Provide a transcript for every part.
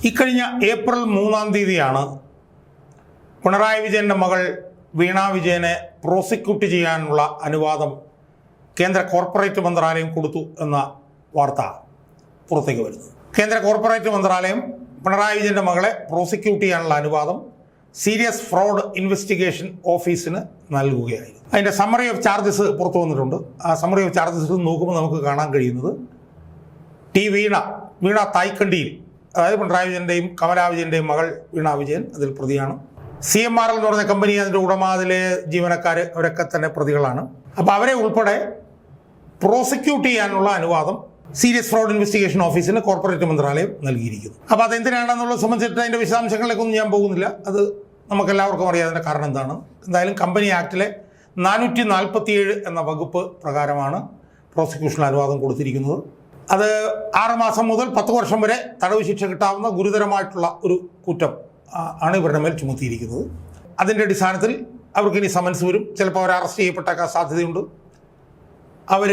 ഇക്കഴിഞ്ഞ ഏപ്രിൽ 3-ാം തീയതിയാണ് പിണറായി വിജയൻ്റെ മകൾ വീണ വിജയനെ പ്രോസിക്യൂട്ട് ചെയ്യാനുള്ള അനുവാദം കേന്ദ്ര കോർപ്പറേറ്റ് മന്ത്രാലയം കൊടുത്തു എന്ന വാർത്ത പുറത്തേക്ക് വരുന്നത്. കേന്ദ്ര കോർപ്പറേറ്റ് മന്ത്രാലയം പിണറായി വിജയൻ്റെ മകളെ പ്രോസിക്യൂട്ട് ചെയ്യാനുള്ള അനുവാദം സീരിയസ് ഫ്രോഡ് ഇൻവെസ്റ്റിഗേഷൻ ഓഫീസിന് നൽകുകയായിരുന്നു. അതിൻ്റെ സമ്മറി ഓഫ് ചാർജസ് പുറത്തു വന്നിട്ടുണ്ട്. ആ സമ്മറി ഓഫ് ചാർജസ് നോക്കുമ്പോൾ നമുക്ക് കാണാൻ കഴിയുന്നത് വീണ തായ്ക്കണ്ടിയിൽ, അതായത് പിണറായി വിജയൻ്റെയും കമലാ വിജയൻ്റെയും മകൾ വീണ വിജയൻ അതിൽ പ്രതിയാണ്. CMRL എന്ന് പറഞ്ഞ കമ്പനി, അതിൻ്റെ ഉടമ, അതിലെ ജീവനക്കാർ, അവരൊക്കെ തന്നെ പ്രതികളാണ്. അപ്പോൾ അവരെ ഉൾപ്പെടെ പ്രോസിക്യൂട്ട് ചെയ്യാനുള്ള അനുവാദം സീരിയസ് ഫ്രോഡ് ഇൻവെസ്റ്റിഗേഷൻ ഓഫീസിന് കോർപ്പറേറ്റ് മന്ത്രാലയം നൽകിയിരിക്കുന്നു. അപ്പോൾ അതെന്തിനാണെന്നുള്ളത് സംബന്ധിച്ചിട്ട് അതിൻ്റെ വിശദാംശങ്ങളിലേക്കൊന്നും ഞാൻ പോകുന്നില്ല. അത് നമുക്കെല്ലാവർക്കും അറിയാം അതിൻ്റെ കാരണം എന്താണ്. എന്തായാലും കമ്പനി ആക്ടിലെ 447 എന്ന വകുപ്പ് പ്രകാരമാണ് പ്രോസിക്യൂഷൻ അനുവാദം കൊടുത്തിരിക്കുന്നത്. അത് 6 മാസം മുതൽ 10 വർഷം വരെ തടവ് ശിക്ഷ കിട്ടാവുന്ന ഗുരുതരമായിട്ടുള്ള ഒരു കുറ്റം ആണ് ഇവരുടെ മേൽ ചുമത്തിയിരിക്കുന്നത്. അതിൻ്റെ അടിസ്ഥാനത്തിൽ അവർക്ക് ഇനി സമൻസ് വരും. ചിലപ്പോൾ അവർ അറസ്റ്റ് ചെയ്യപ്പെട്ടേക്കാൻ സാധ്യതയുണ്ട്. അവർ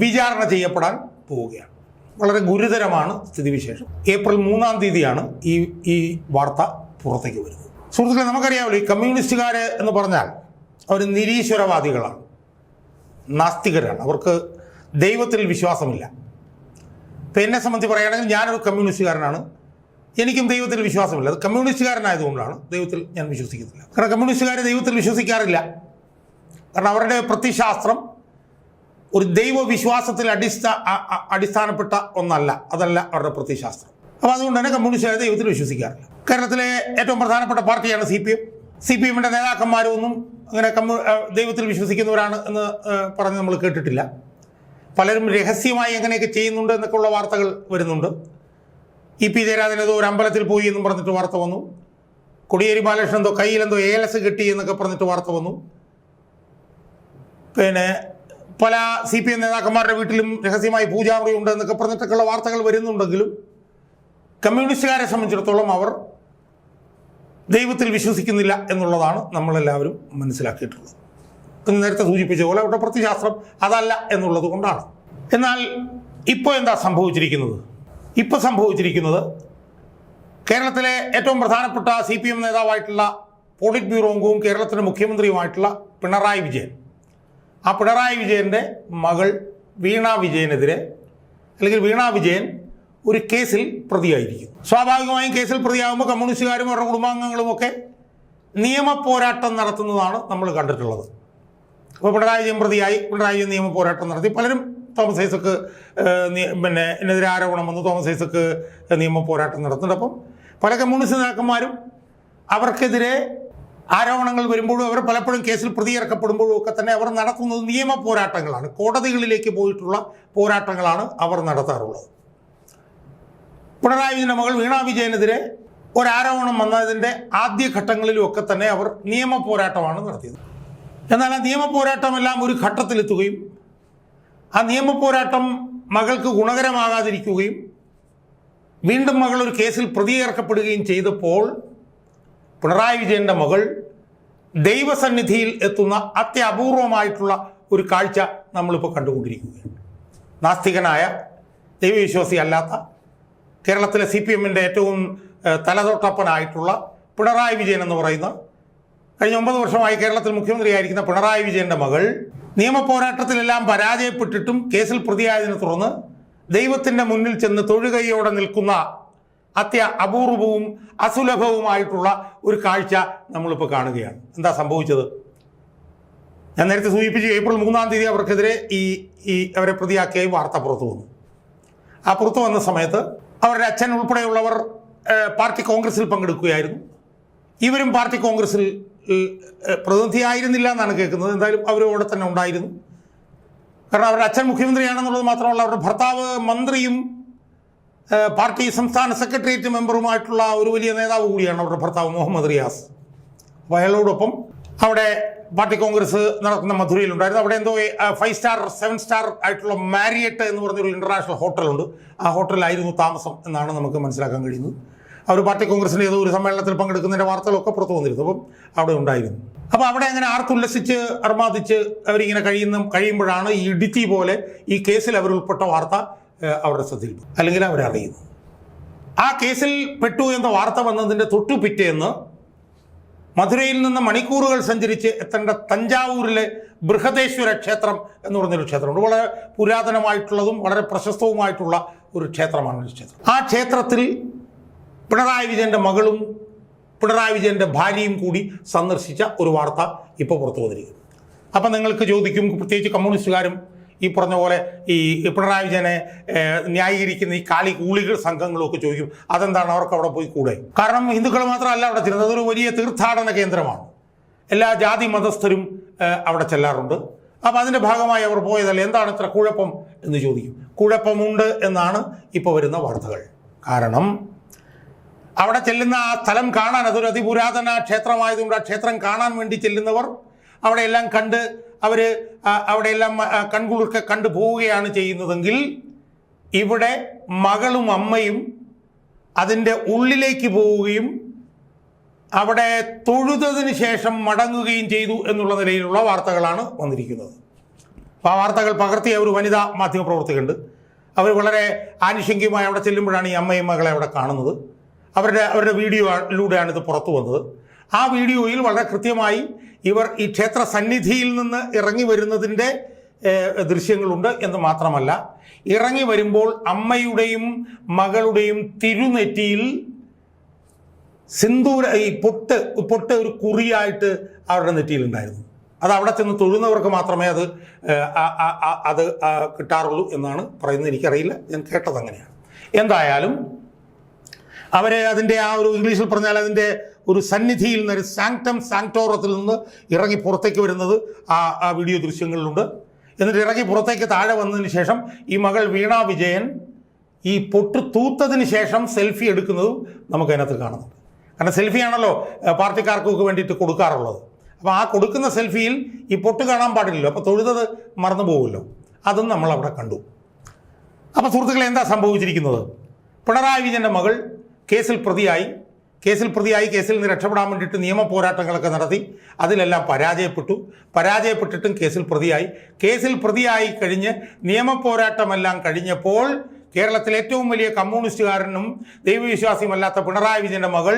വിചാരണ ചെയ്യപ്പെടാൻ പോവുകയാണ്. വളരെ ഗുരുതരമാണ് സ്ഥിതിവിശേഷം. ഏപ്രിൽ 3-ാം തീയതിയാണ് ഈ വാർത്ത പുറത്തേക്ക് വരുന്നത്. സുഹൃത്തുക്കളെ, നമുക്കറിയാമല്ലോ, ഈ കമ്മ്യൂണിസ്റ്റുകാർ എന്ന് പറഞ്ഞാൽ അവർ നിരീശ്വരവാദികളാണ്, നാസ്തികരാണ്. അവർക്ക് ദൈവത്തിൽ വിശ്വാസമില്ല. ഇപ്പം എന്നെ സംബന്ധിച്ച് പറയുകയാണെങ്കിൽ ഞാനൊരു കമ്മ്യൂണിസ്റ്റുകാരനാണ്. എനിക്കും ദൈവത്തിൽ വിശ്വാസമില്ല. അത് കമ്മ്യൂണിസ്റ്റുകാരനായതുകൊണ്ടാണ് ദൈവത്തിൽ ഞാൻ വിശ്വസിക്കുന്നില്ല. കാരണം കമ്മ്യൂണിസ്റ്റുകാർ ദൈവത്തിൽ വിശ്വസിക്കാറില്ല. കാരണം അവരുടെ പ്രത്യയശാസ്ത്രം ഒരു ദൈവവിശ്വാസത്തിൽ അടിസ്ഥാനപ്പെട്ട ഒന്നല്ല. അതല്ല അവരുടെ പ്രത്യയശാസ്ത്രം. അപ്പോൾ അതുകൊണ്ട് തന്നെ കമ്മ്യൂണിസ്റ്റുകാർ ദൈവത്തിൽ വിശ്വസിക്കാറില്ല. കേരളത്തിലെ ഏറ്റവും പ്രധാനപ്പെട്ട പാർട്ടിയാണ് CPM-ന്റെ നേതാക്കന്മാരൊന്നും അങ്ങനെ ദൈവത്തിൽ വിശ്വസിക്കുന്നവരാണ് എന്ന് പറഞ്ഞ് നമ്മൾ കേട്ടിട്ടില്ല. പലരും രഹസ്യമായി എങ്ങനെയൊക്കെ ചെയ്യുന്നുണ്ട് എന്നൊക്കെയുള്ള വാർത്തകൾ വരുന്നുണ്ട്. EP ജയരാജൻ ഏതോ ഒരു അമ്പലത്തിൽ പോയി എന്നും പറഞ്ഞിട്ട് വാർത്ത വന്നു. കോടിയേരി ബാലകൃഷ്ണൻ എന്തോ കയ്യിലെന്തോ ALS കിട്ടി എന്നൊക്കെ പറഞ്ഞിട്ട് വാർത്ത വന്നു. പിന്നെ പല CPM നേതാക്കന്മാരുടെ വീട്ടിലും രഹസ്യമായി പൂജാമുറി ഉണ്ട് എന്നൊക്കെ പറഞ്ഞിട്ടൊക്കെയുള്ള വാർത്തകൾ വരുന്നുണ്ടെങ്കിലും കമ്മ്യൂണിസ്റ്റുകാരെ സംബന്ധിച്ചിടത്തോളം അവർ ദൈവത്തിൽ വിശ്വസിക്കുന്നില്ല എന്നുള്ളതാണ് നമ്മളെല്ലാവരും മനസ്സിലാക്കിയിട്ടുള്ളത്. നേരത്തെ സൂചിപ്പിച്ച പോലെ അവരുടെ പ്രത്യയശാസ്ത്രം അതല്ല എന്നുള്ളത് കൊണ്ടാണ്. എന്നാൽ ഇപ്പോൾ എന്താ സംഭവിച്ചിരിക്കുന്നത്? ഇപ്പോൾ സംഭവിച്ചിരിക്കുന്നത് കേരളത്തിലെ ഏറ്റവും പ്രധാനപ്പെട്ട CPM നേതാവായിട്ടുള്ള പോളിറ്റ് ബ്യൂറോ അംഗവും കേരളത്തിൻ്റെ മുഖ്യമന്ത്രിയുമായിട്ടുള്ള പിണറായി വിജയൻ, ആ പിണറായി വിജയൻ്റെ മകൾ വീണ വിജയനെതിരെ, അല്ലെങ്കിൽ വീണ വിജയൻ ഒരു കേസിൽ പ്രതിയായിരിക്കുന്നു. സ്വാഭാവികമായും കേസിൽ പ്രതിയാകുമ്പോൾ കമ്മ്യൂണിസ്റ്റുകാരും അവരുടെ കുടുംബാംഗങ്ങളുമൊക്കെ നിയമ പോരാട്ടം നടത്തുന്നതാണ് നമ്മൾ കണ്ടിട്ടുള്ളത്. അപ്പോൾ പിണറായി വിജയൻ പ്രതിയായി, പിണറായി വിജയൻ നിയമ പോരാട്ടം നടത്തി. പലരും തോമസ് ഐസക്ക് എന്നെതിരെ ആരോപണം വന്നു, തോമസ് ഐസക്ക് നിയമ പോരാട്ടം നടത്തുന്നുണ്ട്. അപ്പം പല കമ്മ്യൂണിസ്റ്റ് നേതാക്കന്മാരും അവർക്കെതിരെ ആരോപണങ്ങൾ വരുമ്പോഴും അവർ പലപ്പോഴും കേസിൽ പ്രതിയിറക്കപ്പെടുമ്പോഴും ഒക്കെ തന്നെ അവർ നടത്തുന്നത് നിയമ പോരാട്ടങ്ങളാണ്. കോടതികളിലേക്ക് പോയിട്ടുള്ള പോരാട്ടങ്ങളാണ് അവർ നടത്താറുള്ളത്. പിണറായി വിജയൻ്റെ മകൾ വീണ വിജയനെതിരെ ഒരാരോപണം വന്നതിൻ്റെ ആദ്യഘട്ടങ്ങളിലും ഒക്കെ തന്നെ അവർ നിയമ പോരാട്ടമാണ് നടത്തിയത്. എന്നാൽ ആ നിയമ പോരാട്ടമെല്ലാം ഒരു ഘട്ടത്തിലെത്തുകയും ആ നിയമ പോരാട്ടം മകൾക്ക് ഗുണകരമാകാതിരിക്കുകയും വീണ്ടും മകൾ ഒരു കേസിൽ പ്രതിയേർക്കപ്പെടുകയും ചെയ്തപ്പോൾ പിണറായി വിജയൻ്റെ മകൾ ദൈവസന്നിധിയിൽ എത്തുന്ന അത്യപൂർവമായിട്ടുള്ള ഒരു കാഴ്ച നമ്മളിപ്പോൾ കണ്ടുകൊണ്ടിരിക്കുകയാണ്. നാസ്തികനായ, ദൈവവിശ്വാസി അല്ലാത്ത, കേരളത്തിലെ CPM-ന്റെ ഏറ്റവും തലതൊട്ടപ്പനായിട്ടുള്ള പിണറായി വിജയൻ എന്ന് പറയുന്ന, കഴിഞ്ഞ 9 വർഷമായി കേരളത്തിൽ മുഖ്യമന്ത്രിയായിരിക്കുന്ന പിണറായി വിജയൻ്റെ മകൾ നിയമ പോരാട്ടത്തിലെല്ലാം പരാജയപ്പെട്ടിട്ടും കേസിൽ പ്രതിയായതിനെ തുടർന്ന് ദൈവത്തിൻ്റെ മുന്നിൽ ചെന്ന് തൊഴുകൈയോടെ നിൽക്കുന്ന അപൂർവവും അസുലഭവുമായിട്ടുള്ള ഒരു കാഴ്ച നമ്മളിപ്പോൾ കാണുകയാണ്. എന്താ സംഭവിച്ചത്? ഞാൻ നേരത്തെ സൂചിപ്പിച്ചു, ഏപ്രിൽ 3-ാം തീയതി അവർക്കെതിരെ അവരെ പ്രതിയാക്കിയായി വാർത്ത പുറത്തു വന്നു. ആ പുറത്തു വന്ന സമയത്ത് അവരുടെ അച്ഛൻ ഉൾപ്പെടെയുള്ളവർ പാർട്ടി കോൺഗ്രസിൽ പങ്കെടുക്കുകയായിരുന്നു. ഇവരും പാർട്ടി കോൺഗ്രസിൽ പ്രതിനിധിയായിരുന്നില്ല എന്നാണ് കേൾക്കുന്നത്. എന്തായാലും അവർ അവിടെ തന്നെ ഉണ്ടായിരുന്നു. കാരണം അവരുടെ അച്ഛൻ മുഖ്യമന്ത്രിയാണെന്നുള്ളത് മാത്രമല്ല, അവരുടെ ഭർത്താവ് മന്ത്രിയും പാർട്ടി സംസ്ഥാന സെക്രട്ടേറിയറ്റ് മെമ്പറുമായിട്ടുള്ള ഒരു വലിയ നേതാവ് കൂടിയാണ് അവരുടെ ഭർത്താവ് മുഹമ്മദ് റിയാസ്. അപ്പോൾ അയാളോടൊപ്പം അവിടെ പാർട്ടി കോൺഗ്രസ് നടക്കുന്ന മധുരയിലുണ്ടായിരുന്നു. അവിടെ എന്തോ 5 സ്റ്റാർ 7 സ്റ്റാർ ആയിട്ടുള്ള മാരിയറ്റ് എന്ന് പറഞ്ഞൊരു ഇൻ്റർനാഷണൽ ഹോട്ടലുണ്ട്. ആ ഹോട്ടലിലായിരുന്നു താമസം എന്നാണ് നമുക്ക് മനസ്സിലാക്കാൻ കഴിയുന്നത്. അവർ പാർട്ടി കോൺഗ്രസിൻ്റെ ഏതോ ഒരു സമ്മേളനത്തിൽ പങ്കെടുക്കുന്നതിൻ്റെ വാർത്തകളൊക്കെ പുറത്തു വന്നിരുന്നു. അപ്പം അവിടെ ഉണ്ടായിരുന്നു. അപ്പോൾ അവിടെ അങ്ങനെ ആർത്തുല്ലസിച്ച് അർമാദിച്ച് അവരിങ്ങനെ കഴിയുമ്പോഴാണ് ഈ ഇടുത്തി പോലെ ഈ കേസിൽ അവരുൾപ്പെട്ട വാർത്ത അവരുടെ ശ്രദ്ധയിൽ, അല്ലെങ്കിൽ അവരറിയുന്നു. ആ കേസിൽ പെട്ടു എന്ന വാർത്ത വന്നതിൻ്റെ തൊട്ടു പിറ്റേന്ന് മധുരയിൽ നിന്ന് മണിക്കൂറുകൾ സഞ്ചരിച്ച് എത്തേണ്ട തഞ്ചാവൂരിലെ ബൃഹദേശ്വര ക്ഷേത്രം എന്ന് പറഞ്ഞൊരു ക്ഷേത്രമുണ്ട്. വളരെ പുരാതനമായിട്ടുള്ളതും വളരെ പ്രശസ്തവുമായിട്ടുള്ള ഒരു ക്ഷേത്രമാണ് ഈ ക്ഷേത്രം. ആ ക്ഷേത്രത്തിൽ പിണറായി വിജയൻ്റെ മകളും പിണറായി വിജയൻ്റെ ഭാര്യയും കൂടി സന്ദർശിച്ച ഒരു വാർത്ത ഇപ്പോൾ പുറത്തു വന്നിരിക്കുന്നു. അപ്പം നിങ്ങൾക്ക് ചോദിക്കും, പ്രത്യേകിച്ച് കമ്മ്യൂണിസ്റ്റുകാരും ഈ പറഞ്ഞ പോലെ ഈ പിണറായി വിജയനെ ന്യായീകരിക്കുന്ന ഈ കാളി കൂളികൾ സംഘങ്ങളും ഒക്കെ ചോദിക്കും, അതെന്താണ് അവർക്ക് അവിടെ പോയി കൂടെ? കാരണം ഹിന്ദുക്കൾ മാത്രമല്ല അവിടെ ചെല്ലുന്നത്, അതൊരു വലിയ തീർത്ഥാടന കേന്ദ്രമാണ്. എല്ലാ ജാതി മതസ്ഥരും അവിടെ ചെല്ലാറുണ്ട്. അപ്പോൾ അതിൻ്റെ ഭാഗമായി അവർ പോയതല്ലേ, എന്താണ് ഇത്ര കുഴപ്പം എന്ന് ചോദിക്കും. കുഴപ്പമുണ്ട് എന്നാണ് ഇപ്പോൾ വരുന്ന വാർത്തകൾ. കാരണം അവിടെ ചെല്ലുന്ന ആ സ്ഥലം കാണാൻ, അതൊരു അതിപുരാതന ക്ഷേത്രമായതുകൊണ്ട് ആ ക്ഷേത്രം കാണാൻ വേണ്ടി ചെല്ലുന്നവർ അവിടെയെല്ലാം കണ്ട് അവിടെയെല്ലാം കൺകുളിർക്കെ കണ്ടു പോവുകയാണ് ചെയ്യുന്നതെങ്കിൽ, ഇവിടെ മകളും അമ്മയും അതിൻ്റെ ഉള്ളിലേക്ക് പോവുകയും അവിടെ തൊഴുതതിന് ശേഷം മടങ്ങുകയും ചെയ്തു എന്നുള്ള നിലയിലുള്ള വാർത്തകളാണ് വന്നിരിക്കുന്നത്. അപ്പോൾ ആ വാർത്തകൾ പകർത്തിയ ഒരു വനിതാ മാധ്യമപ്രവർത്തകരുണ്ട്. അവർ വളരെ ആനുഷംഗികമായി അവിടെ ചെല്ലുമ്പോഴാണ് ഈ അമ്മയും മകളെ അവിടെ കാണുന്നത്. അവരുടെ വീഡിയോയിലൂടെയാണ് ഇത് പുറത്തു വന്നത്. ആ വീഡിയോയിൽ വളരെ കൃത്യമായി ഇവർ ഈ ക്ഷേത്ര സന്നിധിയിൽ നിന്ന് ഇറങ്ങി വരുന്നതിൻ്റെ ദൃശ്യങ്ങളുണ്ട് എന്ന് മാത്രമല്ല, ഇറങ്ങി വരുമ്പോൾ അമ്മയുടെയും മകളുടെയും തിരുനെറ്റിയിൽ സിന്ദൂര ഈ പൊട്ട് ഒരു കുറിയായിട്ട് അവരുടെ നെറ്റിയിലുണ്ടായിരുന്നു. അത് അവിടെ ചെന്ന് തൊഴുന്നവർക്ക് മാത്രമേ അത് കിട്ടാറുള്ളൂ എന്നാണ് പറയുന്നത്. എനിക്കറിയില്ല, ഞാൻ കേട്ടത് അങ്ങനെയാണ്. എന്തായാലും അതിൻ്റെ ആ ഒരു ഇംഗ്ലീഷിൽ പറഞ്ഞാൽ അതിൻ്റെ ഒരു സന്നിധിയിൽ നിന്ന്, ഒരു സാങ്ക്ടം സാങ്ക്ടോറത്തിൽ നിന്ന് ഇറങ്ങി പുറത്തേക്ക് വരുന്നത് ആ വീഡിയോ ദൃശ്യങ്ങളിലുണ്ട്. എന്നിട്ട് ഇറങ്ങി പുറത്തേക്ക് താഴെ വന്നതിന് ശേഷം ഈ മകൾ വീണ വിജയൻ ഈ പൊട്ട് തൂത്തതിന് ശേഷം സെൽഫി എടുക്കുന്നതും നമുക്ക് അതിനകത്ത് കാണുന്നുണ്ട്. കാരണം സെൽഫിയാണല്ലോ പാർട്ടിക്കാർക്കൊക്കെ വേണ്ടിയിട്ട് കൊടുക്കാറുള്ളത്. അപ്പോൾ ആ കൊടുക്കുന്ന സെൽഫിയിൽ ഈ പൊട്ട് കാണാൻ പാടില്ലല്ലോ, അപ്പോൾ തൊഴുതത് മറന്നു പോകുമല്ലോ. അതും നമ്മളവിടെ കണ്ടു. അപ്പോൾ സുഹൃത്തുക്കളെ, എന്താ സംഭവിച്ചിരിക്കുന്നത്? പിണറായി വിജയൻ്റെ മകൾ കേസിൽ പ്രതിയായി കേസിൽ നിന്ന് രക്ഷപ്പെടാൻ വേണ്ടിയിട്ട് നിയമ പോരാട്ടങ്ങളൊക്കെ നടത്തി. അതിലെല്ലാം പരാജയപ്പെട്ടിട്ടും കേസിൽ പ്രതിയായി കഴിഞ്ഞ് നിയമ പോരാട്ടമെല്ലാം കഴിഞ്ഞപ്പോൾ കേരളത്തിലെ ഏറ്റവും വലിയ കമ്മ്യൂണിസ്റ്റുകാരനും ദൈവവിശ്വാസിയുമല്ലാത്ത പിണറായി വിജയൻ്റെ മകൾ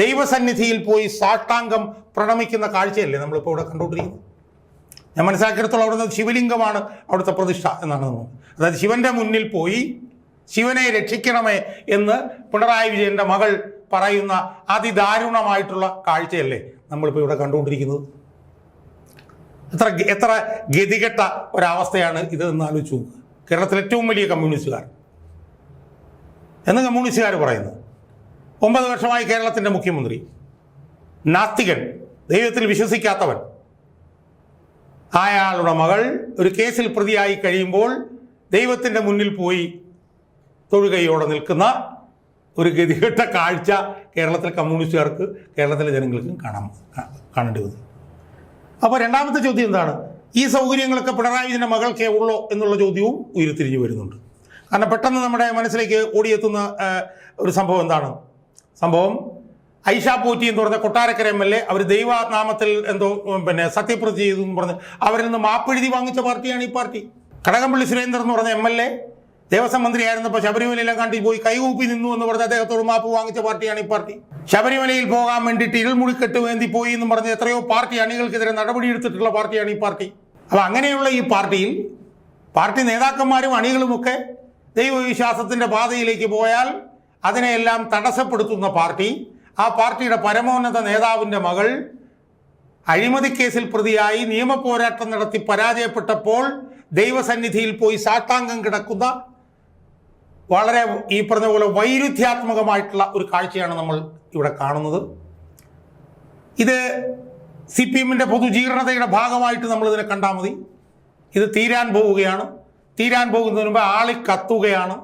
ദൈവസന്നിധിയിൽ പോയി സാഷ്ടാംഗം പ്രണമിക്കുന്ന കാഴ്ചയല്ലേ നമ്മളിപ്പോൾ ഇവിടെ കണ്ടുകൊണ്ടിരിക്കുന്നത്. ഞാൻ മനസ്സിലാക്കിയെടുത്തോളം അവിടുന്ന് ശിവലിംഗമാണ് അവിടുത്തെ പ്രതിഷ്ഠ എന്നാണ് നമ്മൾ. അതായത് ശിവൻ്റെ മുന്നിൽ പോയി ശിവനെ രക്ഷിക്കണമേ എന്ന് പിണറായി വിജയൻ്റെ മകൾ പറയുന്ന അതിദാരുണമായിട്ടുള്ള കാഴ്ചയല്ലേ നമ്മളിപ്പോൾ ഇവിടെ കണ്ടുകൊണ്ടിരിക്കുന്നത്. എത്ര ഗതികെട്ട ഒരവസ്ഥയാണ് ഇത് എന്ന് ആലോചിച്ചു നോക്കുക. കേരളത്തിലെ ഏറ്റവും വലിയ കമ്മ്യൂണിസ്റ്റുകാർ എന്ന് കമ്മ്യൂണിസ്റ്റുകാർ പറയുന്നത്, 9 വർഷമായി കേരളത്തിൻ്റെ മുഖ്യമന്ത്രി, നാസ്തികൻ, ദൈവത്തിൽ വിശ്വസിക്കാത്തവൻ, അയാളുടെ മകൾ ഒരു കേസിൽ പ്രതിയായി കഴിയുമ്പോൾ ദൈവത്തിൻ്റെ മുന്നിൽ പോയി തൊഴുകയോടെ നിൽക്കുന്ന ഒരു ഗതികെട്ട കാഴ്ച കേരളത്തിലെ കമ്മ്യൂണിസ്റ്റുകാർക്ക്, കേരളത്തിലെ ജനങ്ങൾക്കും കാണേണ്ടി വന്നു. അപ്പോൾ രണ്ടാമത്തെ ചോദ്യം എന്താണ്? ഈ സൗകര്യങ്ങളൊക്കെ പിണറായി വിജയൻ്റെ മകൾക്കേ ഉള്ളോ എന്നുള്ള ചോദ്യവും ഉയർത്തിരിഞ്ഞു വരുന്നുണ്ട്. കാരണം പെട്ടെന്ന് നമ്മുടെ മനസ്സിലേക്ക് ഓടിയെത്തുന്ന ഒരു സംഭവം എന്താണ്? സംഭവം ഐഷ പോറ്റി എന്ന് പറഞ്ഞ കൊട്ടാരക്കര MLA, അവർ ദൈവനാമത്തിൽ എന്തോ സത്യപ്രതിജ്ഞ ചെയ്തു എന്ന് പറഞ്ഞ് അവരിൽ നിന്ന് മാപ്പെഴുതി വാങ്ങിച്ച പാർട്ടിയാണ് ഈ പാർട്ടി. കടകംപള്ളി സുരേന്ദ്രൻ എന്ന് പറഞ്ഞ MLA ദേവസ്വം മന്ത്രിയായിരുന്നപ്പോൾ ശബരിമലയിലും കണ്ടി പോയി കൈകൂപ്പി നിന്നു എന്ന് പറഞ്ഞ് അദ്ദേഹത്തോട് മാപ്പ് വാങ്ങിച്ച പാർട്ടിയാണ് ഈ പാർട്ടി. ശബരിമലയിൽ പോകാൻ വേണ്ടിയിട്ട് ഇരുൾമുടിക്കെട്ട് വേണ്ടി പോയി എന്നും പറഞ്ഞ് എത്രയോ പാർട്ടി അണികൾക്കെതിരെ നടപടിയെടുത്തിട്ടുള്ള പാർട്ടിയാണ് ഈ പാർട്ടി. അപ്പോൾ അങ്ങനെയുള്ള ഈ പാർട്ടിയിൽ പാർട്ടി നേതാക്കന്മാരും അണികളുമൊക്കെ ദൈവവിശ്വാസത്തിൻ്റെ പാതയിലേക്ക് പോയാൽ അതിനെയെല്ലാം തടസ്സപ്പെടുത്തുന്ന പാർട്ടി, ആ പാർട്ടിയുടെ പരമോന്നത നേതാവിൻ്റെ മകൾ അഴിമതി കേസിൽ പ്രതിയായി നിയമപോരാട്ടം നടത്തി പരാജയപ്പെട്ടപ്പോൾ ദൈവസന്നിധിയിൽ പോയി സാഷ്ടാംഗം കിടക്കുന്ന വളരെ ഈ പറഞ്ഞ പോലെ വൈരുദ്ധ്യാത്മകമായിട്ടുള്ള ഒരു കാഴ്ചയാണ് നമ്മൾ ഇവിടെ കാണുന്നത്. ഇത് CPM-ൻ്റെ പൊതുജീർണതയുടെ ഭാഗമായിട്ട് നമ്മളിതിനെ കണ്ടാൽ മതി. ഇത് തീരാൻ പോകുന്നതിന് മുമ്പ് ആളിക്കത്തുകയാണ്.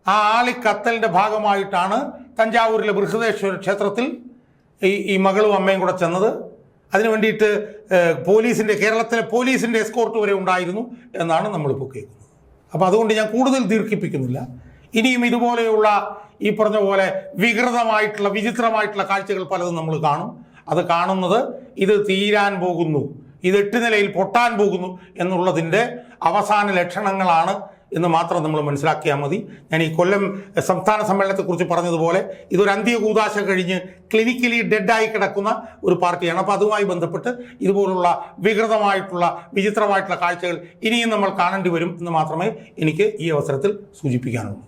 ആ ആളിക്കത്തലിൻ്റെ ഭാഗമായിട്ടാണ് തഞ്ചാവൂരിലെ ബൃഹദേശ്വര ക്ഷേത്രത്തിൽ ഈ മകളും അമ്മയും കൂടെ ചെന്നത്. അതിനു വേണ്ടിയിട്ട് കേരളത്തിലെ പോലീസിൻ്റെ എസ്കോർട്ട് വരെ ഉണ്ടായിരുന്നു എന്നാണ് നമ്മളിപ്പോൾ കേൾക്കുന്നത്. അപ്പോൾ അതുകൊണ്ട് ഞാൻ കൂടുതൽ ദീർഘിപ്പിക്കുന്നില്ല. ഇനിയും ഇതുപോലെയുള്ള ഈ പറഞ്ഞ പോലെ വികൃതമായിട്ടുള്ള വിചിത്രമായിട്ടുള്ള കാഴ്ചകൾ പലതും നമ്മൾ കാണും. അത് കാണുന്നത് ഇത് തീരാൻ പോകുന്നു, ഇത് 8 നിലയിൽ പൊട്ടാൻ പോകുന്നു എന്നുള്ളതിൻ്റെ അവസാന ലക്ഷണങ്ങളാണ് എന്ന് മാത്രം നമ്മൾ മനസ്സിലാക്കിയാൽ മതി. ഞാൻ ഈ കൊല്ലം സംസ്ഥാന സമ്മേളനത്തെക്കുറിച്ച് പറഞ്ഞതുപോലെ ഇതൊരു അന്ത്യ കൂതാശ കഴിഞ്ഞ് ക്ലിനിക്കലി ഡെഡായി കിടക്കുന്ന ഒരു പാർട്ടിയാണ്. അപ്പോൾ അതുമായി ബന്ധപ്പെട്ട് ഇതുപോലുള്ള വികൃതമായിട്ടുള്ള വിചിത്രമായിട്ടുള്ള കാഴ്ചകൾ ഇനിയും നമ്മൾ കാണേണ്ടി വരും എന്ന് മാത്രമേ എനിക്ക് ഈ അവസരത്തിൽ സൂചിപ്പിക്കാനുള്ളൂ.